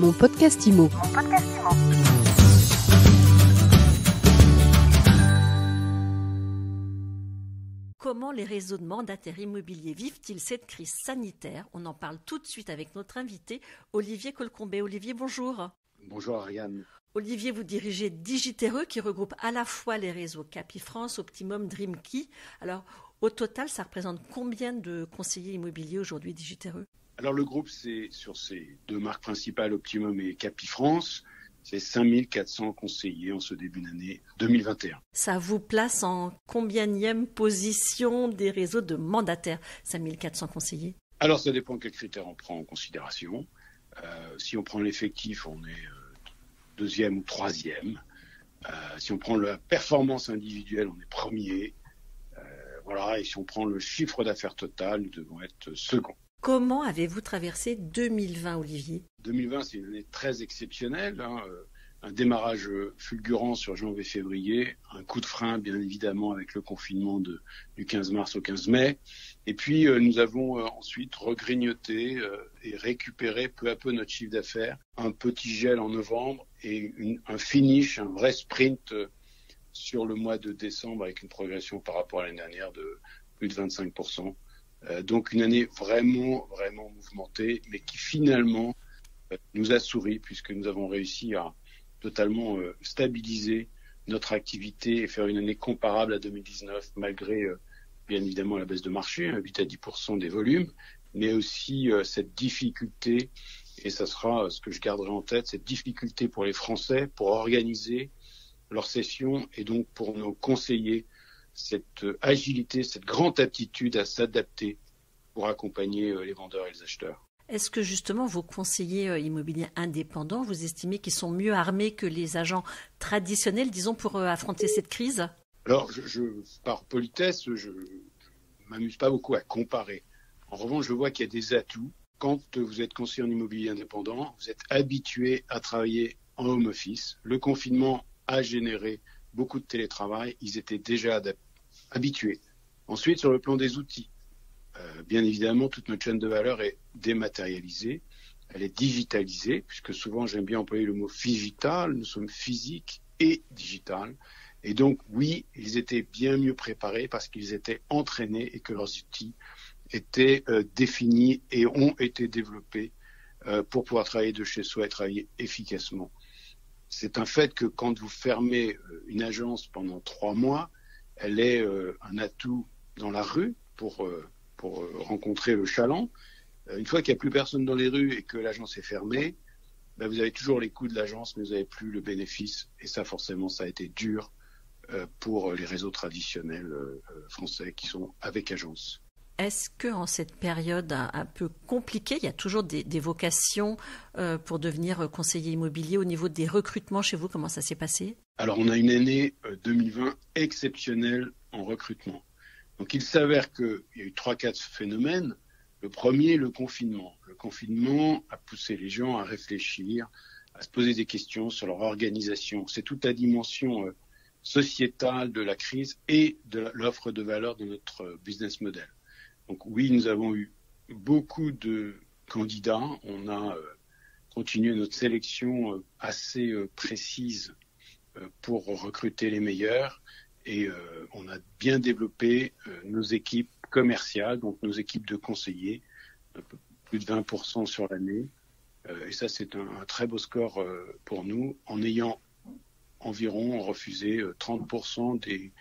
Mon podcast IMO. Comment les réseaux de mandataires immobiliers vivent-ils cette crise sanitaire? On en parle tout de suite avec notre invité, Olivier Colcombet. Olivier, bonjour. Bonjour Ariane. Olivier, vous dirigez Digitereux qui regroupe à la fois les réseaux Capifrance, Optimum, Dreamkey. Alors, au total, ça représente combien de conseillers immobiliers aujourd'hui Digitereux? Alors le groupe, c'est sur ces deux marques principales, Optimum et Capifrance, c'est 5400 conseillers en ce début d'année 2021. Ça vous place en combienième position des réseaux de mandataires, 5400 conseillers? Alors ça dépend quels critères on prend en considération. Si on prend l'effectif, on est deuxième ou troisième. Si on prend la performance individuelle, on est premier. Voilà. Et si on prend le chiffre d'affaires total, nous devons être second. Comment avez-vous traversé 2020, Olivier? 2020, c'est une année très exceptionnelle. Un démarrage fulgurant sur janvier-février, un coup de frein, bien évidemment, avec le confinement du 15 mars au 15 mai. Et puis, nous avons ensuite regrignoté et récupéré peu à peu notre chiffre d'affaires. Un petit gel en novembre et un finish, un vrai sprint sur le mois de décembre avec une progression par rapport à l'année dernière de plus de 25%. Donc une année vraiment mouvementée, mais qui finalement nous a souri puisque nous avons réussi à totalement stabiliser notre activité et faire une année comparable à 2019 malgré bien évidemment la baisse de marché, 8 à 10% des volumes, mais aussi cette difficulté, et ça sera ce que je garderai en tête, cette difficulté pour les Français pour organiser leurs sessions et donc pour nos conseillers, cette agilité, cette grande aptitude à s'adapter pour accompagner les vendeurs et les acheteurs. Est-ce que justement vos conseillers immobiliers indépendants, vous estimez qu'ils sont mieux armés que les agents traditionnels, disons, pour affronter cette crise? Alors, par politesse, je m'amuse pas beaucoup à comparer. En revanche, je vois qu'il y a des atouts. Quand vous êtes conseiller en immobilier indépendant, vous êtes habitué à travailler en home office. Le confinement a généré beaucoup de télétravail. Ils étaient déjà habitués. Ensuite, sur le plan des outils, bien évidemment, toute notre chaîne de valeur est dématérialisée, elle est digitalisée, puisque souvent j'aime bien employer le mot digital, nous sommes physiques et digital. Et donc oui, ils étaient bien mieux préparés parce qu'ils étaient entraînés et que leurs outils étaient définis et ont été développés pour pouvoir travailler de chez soi et travailler efficacement. C'est un fait que quand vous fermez une agence pendant 3 mois, elle est un atout dans la rue pour rencontrer le chaland. Une fois qu'il n'y a plus personne dans les rues et que l'agence est fermée, vous avez toujours les coûts de l'agence, mais vous n'avez plus le bénéfice. Et ça, forcément, ça a été dur pour les réseaux traditionnels français qui sont avec agence. Est-ce qu'en cette période un peu compliquée, il y a toujours des vocations pour devenir conseiller immobilier au niveau des recrutements chez vous? Comment ça s'est passé? Alors, on a une année 2020 exceptionnelle en recrutement. Donc, il s'avère qu'il y a eu 3-4 phénomènes. Le premier, le confinement. Le confinement a poussé les gens à réfléchir, à se poser des questions sur leur organisation. C'est toute la dimension sociétale de la crise et de l'offre de valeur de notre business model. Donc oui, nous avons eu beaucoup de candidats. On a continué notre sélection assez précise pour recruter les meilleurs. Et on a bien développé nos équipes commerciales, donc nos équipes de conseillers, plus de 20% sur l'année. Et ça, c'est un très beau score pour nous, en ayant environ refusé 30% des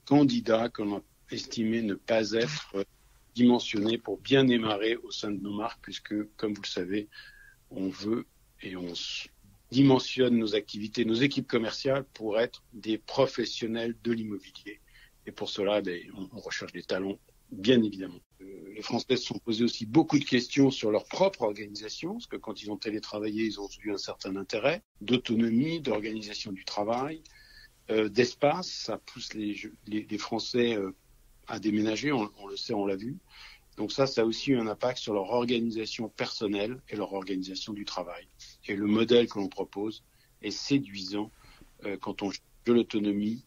candidats que l'on a estimé ne pas être dimensionnés pour bien démarrer au sein de nos marques, puisque, comme vous le savez, on veut et on dimensionne nos activités, nos équipes commerciales pour être des professionnels de l'immobilier. Et pour cela, on recherche des talents, bien évidemment. Les Français se sont posés aussi beaucoup de questions sur leur propre organisation, parce que quand ils ont télétravaillé, ils ont eu un certain intérêt, d'autonomie, d'organisation du travail, d'espace. Ça pousse les Français à déménager, on le sait, on l'a vu. Donc ça a aussi eu un impact sur leur organisation personnelle et leur organisation du travail. Et le modèle que l'on propose est séduisant quand on cherche de l'autonomie,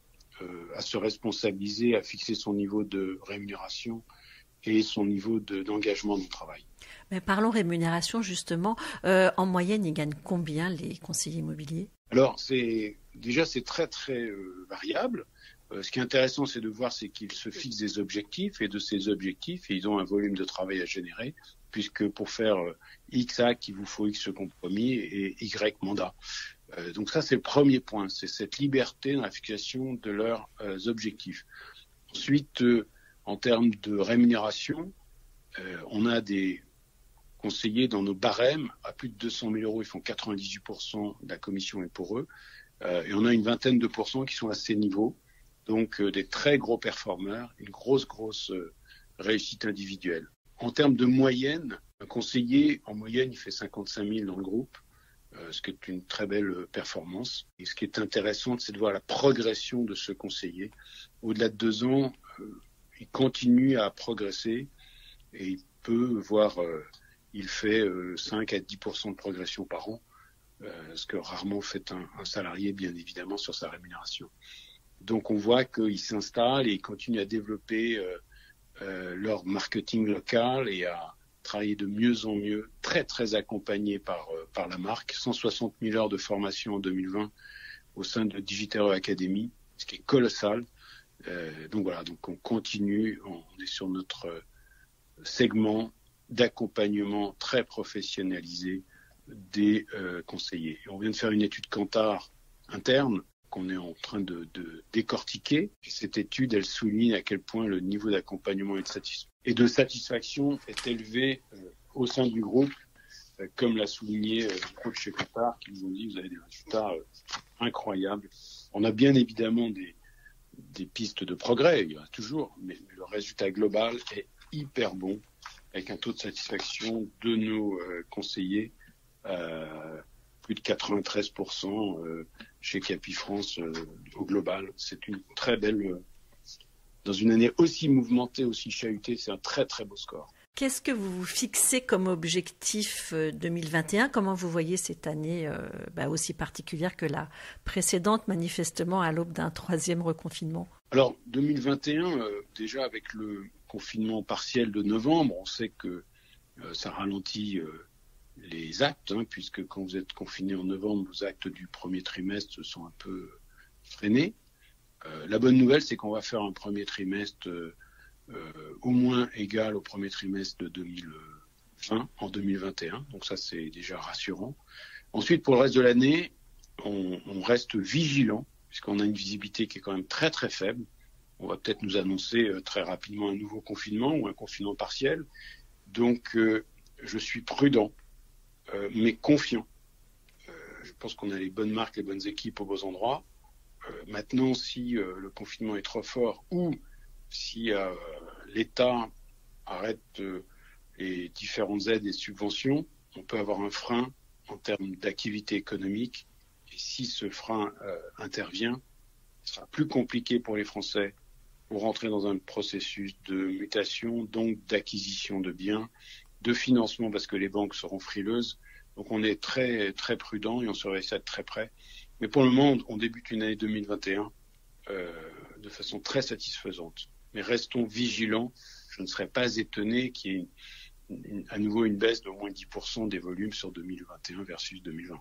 à se responsabiliser, à fixer son niveau de rémunération et son niveau d'engagement dans le travail. Mais parlons rémunération justement. En moyenne, ils gagnent combien les conseillers immobiliers? Alors c'est très très variable. Ce qui est intéressant, c'est de voir qu'ils se fixent des objectifs, et de ces objectifs, ils ont un volume de travail à générer, puisque pour faire X actes, il vous faut X compromis et Y mandats. Donc ça, c'est le premier point, c'est cette liberté dans la fixation de leurs objectifs. Ensuite, en termes de rémunération, on a des conseillers dans nos barèmes à plus de 200 000 euros, ils font 98% de la commission est pour eux, et on a une vingtaine de pourcents qui sont à ces niveaux. Donc des très gros performeurs, une grosse réussite individuelle. En termes de moyenne, un conseiller, en moyenne, il fait 55 000 dans le groupe, ce qui est une très belle performance. Et ce qui est intéressant, c'est de voir la progression de ce conseiller. Au-delà de 2 ans, il continue à progresser et il peut voir, il fait 5 à 10% de progression par an, ce que rarement fait un salarié, bien évidemment, sur sa rémunération. Donc on voit qu'ils s'installent et ils continuent à développer leur marketing local et à travailler de mieux en mieux, très très accompagnés par la marque. 160 000 heures de formation en 2020 au sein de Digitero Academy, ce qui est colossal. Donc voilà, donc on continue, on est sur notre segment d'accompagnement très professionnalisé des conseillers. Et on vient de faire une étude Kantar interne qu'on est en train de décortiquer. Et cette étude, elle souligne à quel point le niveau d'accompagnement et de satisfaction est élevé au sein du groupe, comme l'a souligné le coach chez Kantar, qui nous ont dit vous avez des résultats incroyables. On a bien évidemment des pistes de progrès, il y en a toujours, mais le résultat global est hyper bon, avec un taux de satisfaction de nos conseillers plus de 93% chez Capifrance au global. C'est une très belle... dans une année aussi mouvementée, aussi chahutée, c'est un très très beau score. Qu'est-ce que vous vous fixez comme objectif 2021? Comment vous voyez cette année aussi particulière que la précédente, manifestement à l'aube d'un 3e reconfinement? Alors 2021, déjà avec le confinement partiel de novembre, on sait que ça ralentit les actes, puisque quand vous êtes confiné en novembre, vos actes du premier trimestre sont un peu freinés. La bonne nouvelle, c'est qu'on va faire un premier trimestre au moins égal au premier trimestre de 2020 en 2021. Donc ça, c'est déjà rassurant. Ensuite, pour le reste de l'année, on reste vigilant, puisqu'on a une visibilité qui est quand même très très faible. On va peut-être nous annoncer très rapidement un nouveau confinement ou un confinement partiel. Donc, je suis prudent, mais confiant. Je pense qu'on a les bonnes marques, les bonnes équipes aux bons endroits. Maintenant, si le confinement est trop fort ou si l'État arrête les différentes aides et subventions, on peut avoir un frein en termes d'activité économique. Et si ce frein intervient, ce sera plus compliqué pour les Français pour rentrer dans un processus de mutation, donc d'acquisition de biens, de financement, parce que les banques seront frileuses. Donc on est très très prudent et on surveille ça de très près. Mais pour le moment, on débute une année 2021 de façon très satisfaisante. Mais restons vigilants. Je ne serais pas étonné qu'il y ait à nouveau une baisse d'au moins 10% des volumes sur 2021 versus 2020.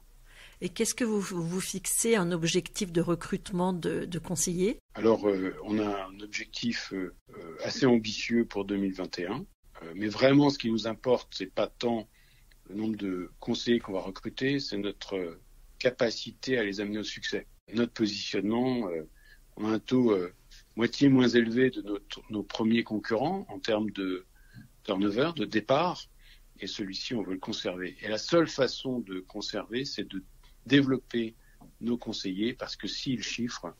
Et qu'est-ce que vous fixez un objectif de recrutement de conseillers? Alors, on a un objectif assez ambitieux pour 2021. Mais vraiment, ce qui nous importe, c'est pas tant le nombre de conseillers qu'on va recruter, c'est notre capacité à les amener au succès. Notre positionnement, on a un taux moitié moins élevé de nos premiers concurrents en termes de turnover, de départ, et celui-ci, on veut le conserver. Et la seule façon de conserver, c'est de développer nos conseillers, parce que s'ils chiffrent,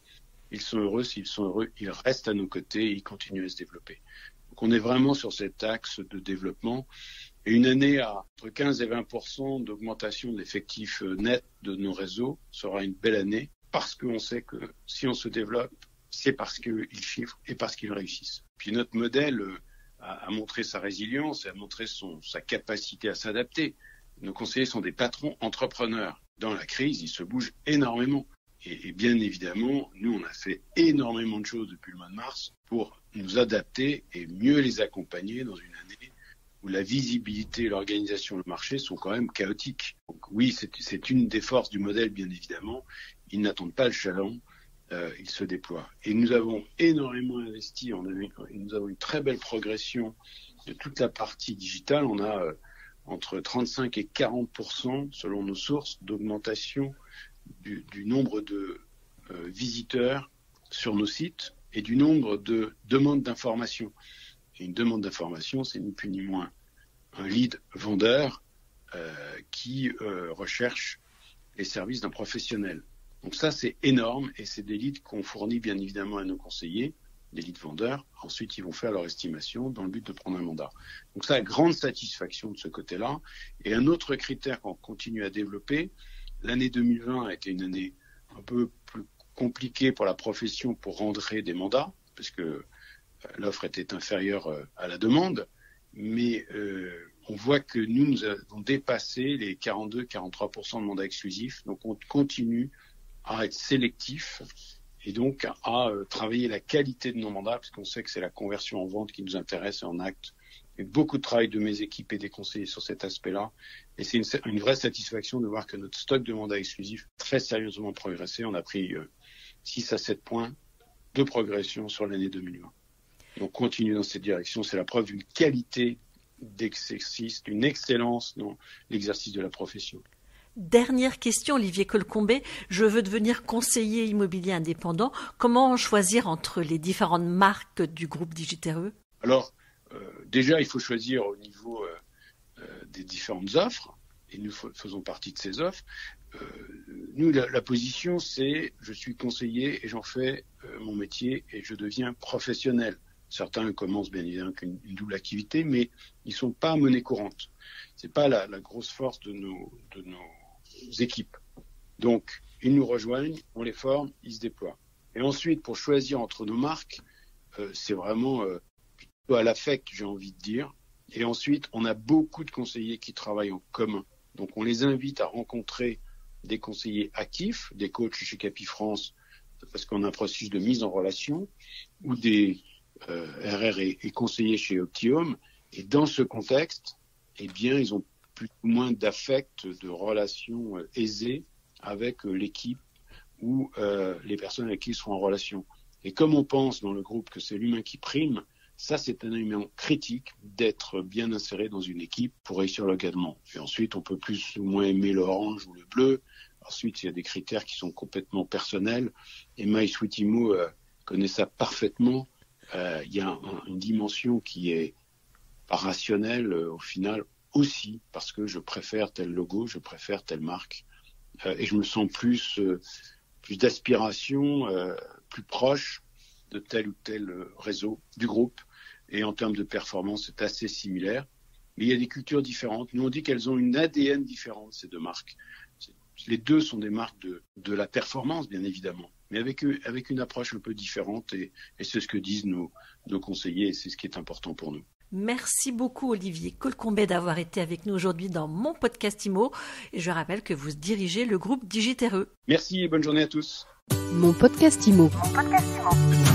ils sont heureux. S'ils sont heureux, ils restent à nos côtés et ils continuent à se développer. Donc on est vraiment sur cet axe de développement. Et une année à entre 15 et 20% d'augmentation de l'effectif net de nos réseaux sera une belle année, parce qu'on sait que si on se développe, c'est parce qu'ils chiffrent et parce qu'ils réussissent. Puis notre modèle a montré sa résilience et a montré sa capacité à s'adapter. Nos conseillers sont des patrons entrepreneurs. Dans la crise, ils se bougent énormément. Et bien évidemment, nous, on a fait énormément de choses depuis le mois de mars pour nous adapter et mieux les accompagner dans une année où la visibilité, l'organisation, le marché sont quand même chaotiques. Donc oui, c'est une des forces du modèle, bien évidemment. Ils n'attendent pas le chaland, ils se déploient. Et nous avons énormément investi, nous avons une très belle progression de toute la partie digitale. On a entre 35 et 40%, selon nos sources, d'augmentation du nombre de visiteurs sur nos sites et du nombre de demandes d'information. Et une demande d'information, c'est ni plus ni moins un lead vendeur qui recherche les services d'un professionnel. Donc ça, c'est énorme et c'est des leads qu'on fournit bien évidemment à nos conseillers, des leads vendeurs. Ensuite, ils vont faire leur estimation dans le but de prendre un mandat. Donc ça a grande satisfaction de ce côté-là. Et un autre critère qu'on continue à développer, l'année 2020 a été une année un peu plus compliquée pour la profession pour rentrer des mandats, parce que l'offre était inférieure à la demande, mais on voit que nous avons dépassé les 42-43% de mandats exclusifs, donc on continue à être sélectif et donc à travailler la qualité de nos mandats, parce qu'on sait que c'est la conversion en vente qui nous intéresse et en acte. Il y a beaucoup de travail de mes équipes et des conseillers sur cet aspect-là, et c'est une vraie satisfaction de voir que notre stock de mandats exclusifs a très sérieusement progressé. On a pris 6 à 7 points de progression sur l'année 2020. Donc, continue dans cette direction. C'est la preuve d'une qualité d'exercice, d'une excellence dans l'exercice de la profession. Dernière question, Olivier Colcombet. Je veux devenir conseiller immobilier indépendant. Comment choisir entre les différentes marques du groupe Digitereux ? Alors, déjà, il faut choisir au niveau des différentes offres. Et nous faisons partie de ces offres. Nous, la position, c'est je suis conseiller et j'en fais mon métier et je deviens professionnel. Certains commencent bien évidemment avec une double activité, mais ils ne sont pas à monnaie courante. Ce n'est pas la grosse force de nos équipes. Donc, ils nous rejoignent, on les forme, ils se déploient. Et ensuite, pour choisir entre nos marques, c'est vraiment plutôt à l'affect, j'ai envie de dire. Et ensuite, on a beaucoup de conseillers qui travaillent en commun. Donc, on les invite à rencontrer des conseillers actifs, des coachs chez Capifrance, parce qu'on a un processus de mise en relation, ou des RR et conseillers chez Optium. Et dans ce contexte, eh bien, ils ont plus ou moins d'affect, de relations aisées avec l'équipe ou les personnes avec qui ils sont en relation. Et comme on pense dans le groupe que c'est l'humain qui prime, ça, c'est un élément critique d'être bien inséré dans une équipe pour réussir localement. Et ensuite, on peut plus ou moins aimer l'orange ou le bleu. Ensuite, il y a des critères qui sont complètement personnels. Emma et Sweetimo connaissent ça parfaitement. Il y a une dimension qui est pas rationnelle au final aussi, parce que je préfère tel logo, je préfère telle marque. Et je me sens plus d'aspiration, plus proche de tel ou tel réseau du groupe. Et en termes de performance, c'est assez similaire. Mais il y a des cultures différentes. Nous, on dit qu'elles ont une ADN différente, ces deux marques. Les deux sont des marques de la performance, bien évidemment, mais avec une approche un peu différente. Et c'est ce que disent nos conseillers, et c'est ce qui est important pour nous. Merci beaucoup Olivier Colcombet d'avoir été avec nous aujourd'hui dans mon podcast IMO. Et je rappelle que vous dirigez le groupe Digitereux. Merci et bonne journée à tous. Mon podcast IMO. Mon podcast IMO.